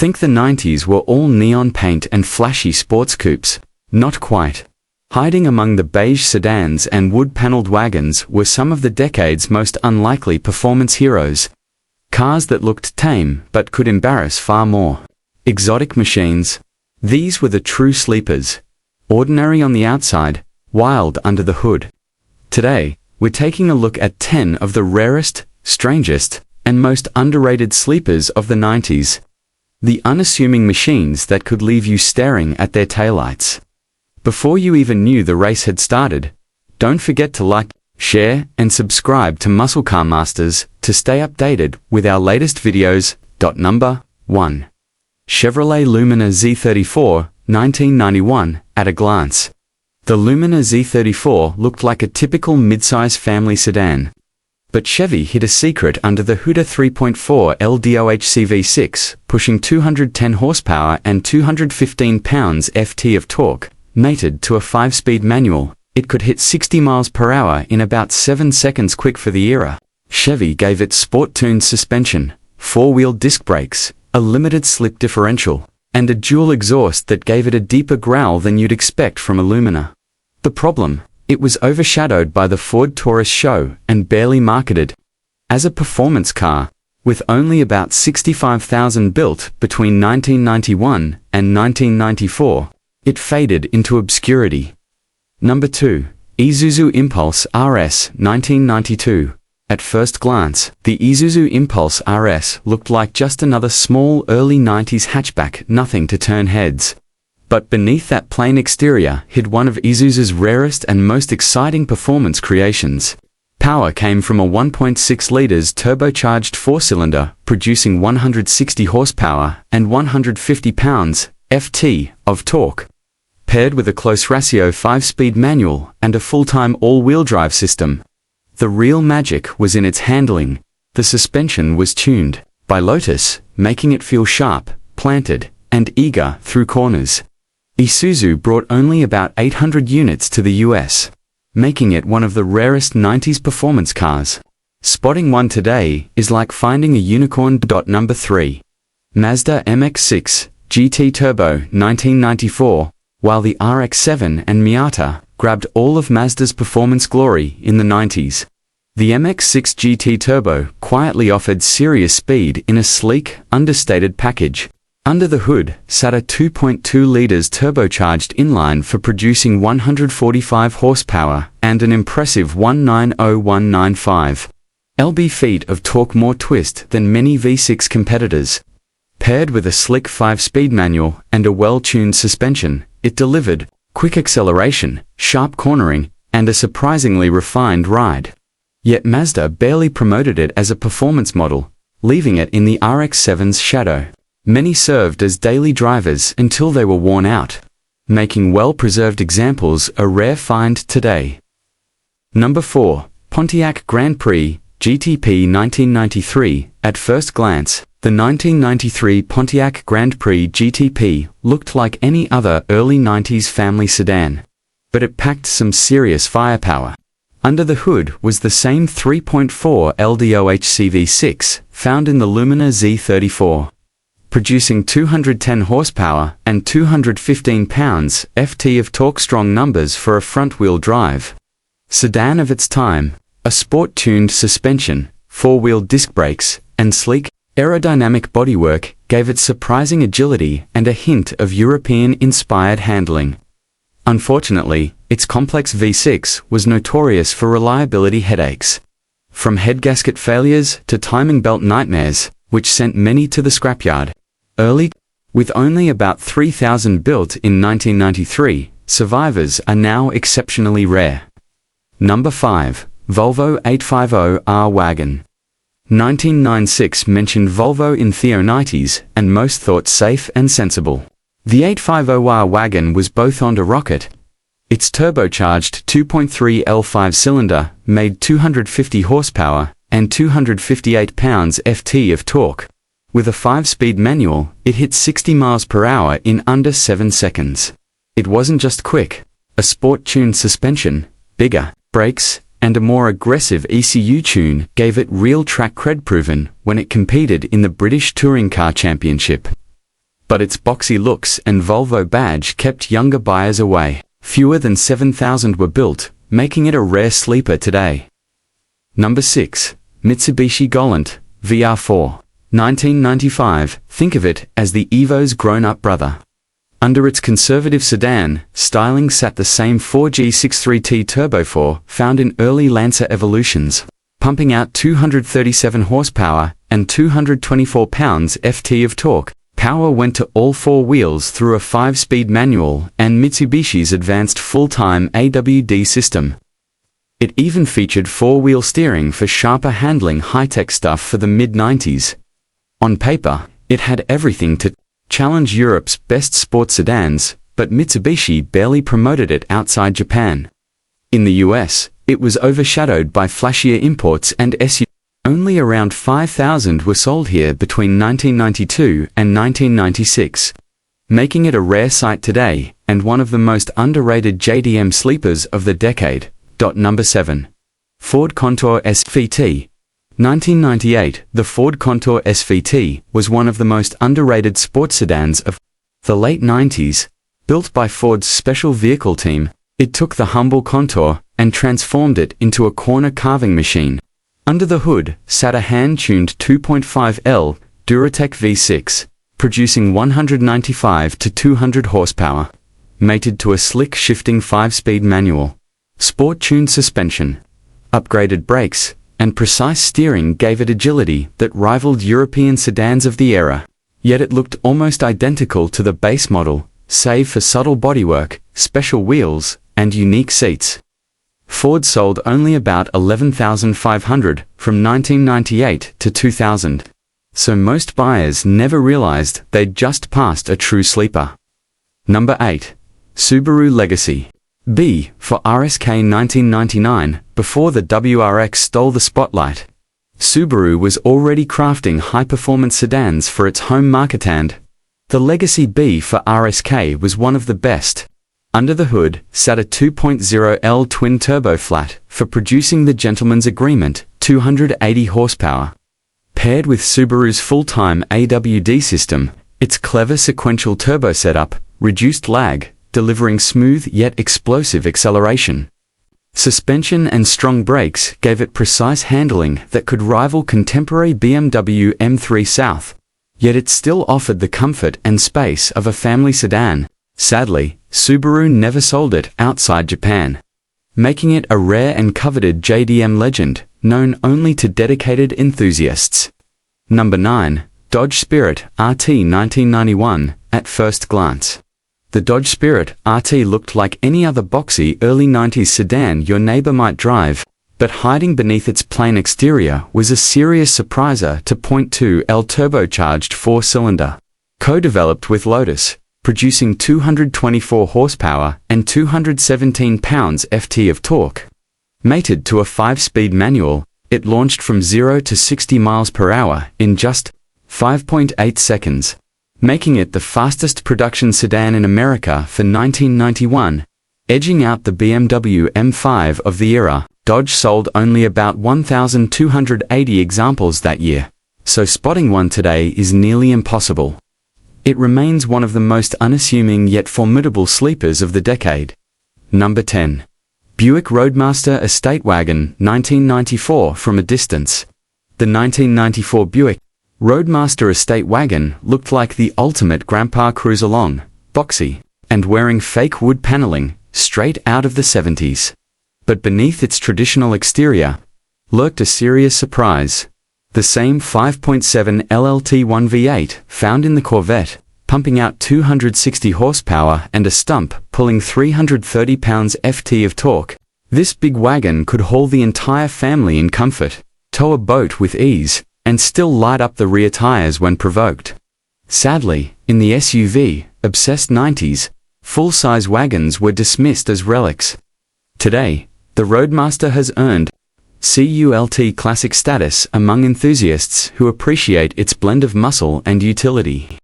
Think the 90s were all neon paint and flashy sports coupes? Not quite. Hiding among the beige sedans and wood-paneled wagons were some of the decade's most unlikely performance heroes. Cars that looked tame but could embarrass far more. Exotic machines. These were the true sleepers. Ordinary on the outside, wild under the hood. Today, we're taking a look at 10 of the rarest, strangest, and most underrated sleepers of the 90s. The unassuming machines that could leave you staring at their taillights. Before you even knew the race had started, don't forget to like, share, and subscribe to Muscle Car Masters to stay updated with our latest videos. Number 1. Chevrolet Lumina Z34, 1991, at a glance. The Lumina Z34 looked like a typical mid-size family sedan. But Chevy hid a secret under the hood: a 3.4 LDOHC V6, pushing 210 horsepower and 215 pounds-ft of torque. Mated to a 5-speed manual, it could hit 60 miles per hour in about 7 seconds, quick for the era. Chevy gave it sport-tuned suspension, 4-wheel disc brakes, a limited slip differential, and a dual exhaust that gave it a deeper growl than you'd expect from a Lumina. The problem? It was overshadowed by the Ford Taurus show and barely marketed as a performance car, with only about 65,000 built between 1991 and 1994. It faded into obscurity. Number 2. Isuzu Impulse RS, 1992. At first glance, the Isuzu Impulse RS looked like just another small early 90s hatchback, nothing to turn heads. But beneath that plain exterior hid one of Isuzu's rarest and most exciting performance creations. Power came from a 1.6 liters turbocharged 4-cylinder, producing 160 horsepower and 150 pounds-ft of torque. Paired with a close ratio 5-speed manual and a full-time all-wheel drive system. The real magic was in its handling. The suspension was tuned by Lotus, making it feel sharp, planted, and eager through corners. Isuzu brought only about 800 units to the US, making it one of the rarest 90s performance cars. Spotting one today is like finding a unicorn. Number 3. Mazda MX6 GT Turbo, 1994. While the RX-7 and Miata grabbed all of Mazda's performance glory in the 90s, the MX6 GT Turbo quietly offered serious speed in a sleek, understated package. Under the hood sat a 2.2 liters turbocharged inline for producing 145 horsepower and an impressive 190,195 lb-ft of torque, more twist than many V6 competitors. Paired with a slick 5-speed manual and a well-tuned suspension, it delivered quick acceleration, sharp cornering, and a surprisingly refined ride. Yet Mazda barely promoted it as a performance model, leaving it in the RX-7's shadow. Many served as daily drivers until they were worn out, making well-preserved examples a rare find today. Number 4. Pontiac Grand Prix GTP, 1993. At first glance, the 1993 Pontiac Grand Prix GTP looked like any other early 90s family sedan, but it packed some serious firepower. Under the hood was the same 3.4 LDOHC V6 found in the Lumina Z34, producing 210 horsepower and 215 pounds-ft of torque, strong numbers for a front-wheel drive sedan of its time. A sport-tuned suspension, 4-wheel disc brakes, and sleek, aerodynamic bodywork gave it surprising agility and a hint of European-inspired handling. Unfortunately, its complex V6 was notorious for reliability headaches. From head gasket failures to timing belt nightmares, which sent many to the scrapyard early. With only about 3,000 built in 1993, survivors are now exceptionally rare. Number 5. Volvo 850R Wagon. 1996 mentioned Volvo in the 90s, and most thought safe and sensible. The 850R Wagon was both on a rocket. Its turbocharged 2.3 L 5-cylinder made 250 horsepower and 258 pounds-ft of torque. With a 5-speed manual, it hit 60 miles per hour in under 7 seconds. It wasn't just quick. A sport-tuned suspension, bigger brakes, and a more aggressive ECU tune gave it real track cred, proven when it competed in the British Touring Car Championship. but its boxy looks and Volvo badge kept younger buyers away. Fewer than 7,000 were built, making it a rare sleeper today. Number 6. Mitsubishi Galant VR4. 1995, think of it as the Evo's grown-up brother. Under its conservative sedan, styling sat the same 4G63T turbo4 found in early Lancer evolutions, pumping out 237 horsepower and 224 pounds-ft of torque. Power went to all four wheels through a 5-speed manual and Mitsubishi's advanced full-time AWD system. It even featured 4-wheel steering for sharper handling, high-tech stuff for the mid-90s. On paper, it had everything to challenge Europe's best sports sedans, but Mitsubishi barely promoted it outside Japan. In the US, it was overshadowed by flashier imports and SUVs. Only around 5,000 were sold here between 1992 and 1996, making it a rare sight today and one of the most underrated JDM sleepers of the decade. Number 7. Ford Contour SVT. 1998, the Ford Contour SVT was one of the most underrated sports sedans of the late 90s. Built by Ford's special vehicle team, it took the humble Contour and transformed it into a corner carving machine. Under the hood sat a hand-tuned 2.5L Duratec V6, producing 195 to 200 horsepower, mated to a slick shifting 5-speed manual. Sport-tuned suspension, upgraded brakes, and precise steering gave it agility that rivaled European sedans of the era. Yet it looked almost identical to the base model, save for subtle bodywork, special wheels, and unique seats. Ford sold only about 11,500 from 1998 to 2000, so most buyers never realized they'd just passed a true sleeper. Number 8. Subaru Legacy B for RSK. 1999, before the WRX stole the spotlight, Subaru was already crafting high-performance sedans for its home market, and the Legacy B for RSK was one of the best. Under the hood sat a 2.0L twin-turbo flat for producing the gentleman's agreement, 280 horsepower. Paired with Subaru's full-time AWD system, its clever sequential turbo setup reduced lag, delivering smooth yet explosive acceleration. Suspension and strong brakes gave it precise handling that could rival contemporary BMW M3 South, yet it still offered the comfort and space of a family sedan. Sadly, Subaru never sold it outside Japan, making it a rare and coveted JDM legend, known only to dedicated enthusiasts. Number 9. Dodge Spirit RT. 1991, at first glance, the Dodge Spirit RT looked like any other boxy early 90s sedan your neighbor might drive, but hiding beneath its plain exterior was a serious surpriser to .2L turbocharged 4-cylinder, co-developed with Lotus, producing 224 horsepower and 217 pounds-ft of torque. Mated to a 5-speed manual, it launched from 0 to 60 miles per hour in just 5.8 seconds, making it the fastest production sedan in America for 1991, edging out the BMW M5 of the era. Dodge sold only about 1,280 examples that year, so spotting one today is nearly impossible. It remains one of the most unassuming yet formidable sleepers of the decade. Number 10. Buick Roadmaster Estate Wagon. 1994, from a distance, the 1994 Buick Roadmaster Estate Wagon looked like the ultimate grandpa cruise-along, boxy, and wearing fake wood paneling, straight out of the 70s. But beneath its traditional exterior lurked a serious surprise. The same 5.7 LLT1 V8 found in the Corvette, pumping out 260 horsepower and a stump pulling 330 pounds-ft of torque. This big wagon could haul the entire family in comfort, tow a boat with ease, and still light up the rear tires when provoked. Sadly, in the SUV-obsessed 90s, full-size wagons were dismissed as relics. Today, the Roadmaster has earned CULT classic status among enthusiasts who appreciate its blend of muscle and utility.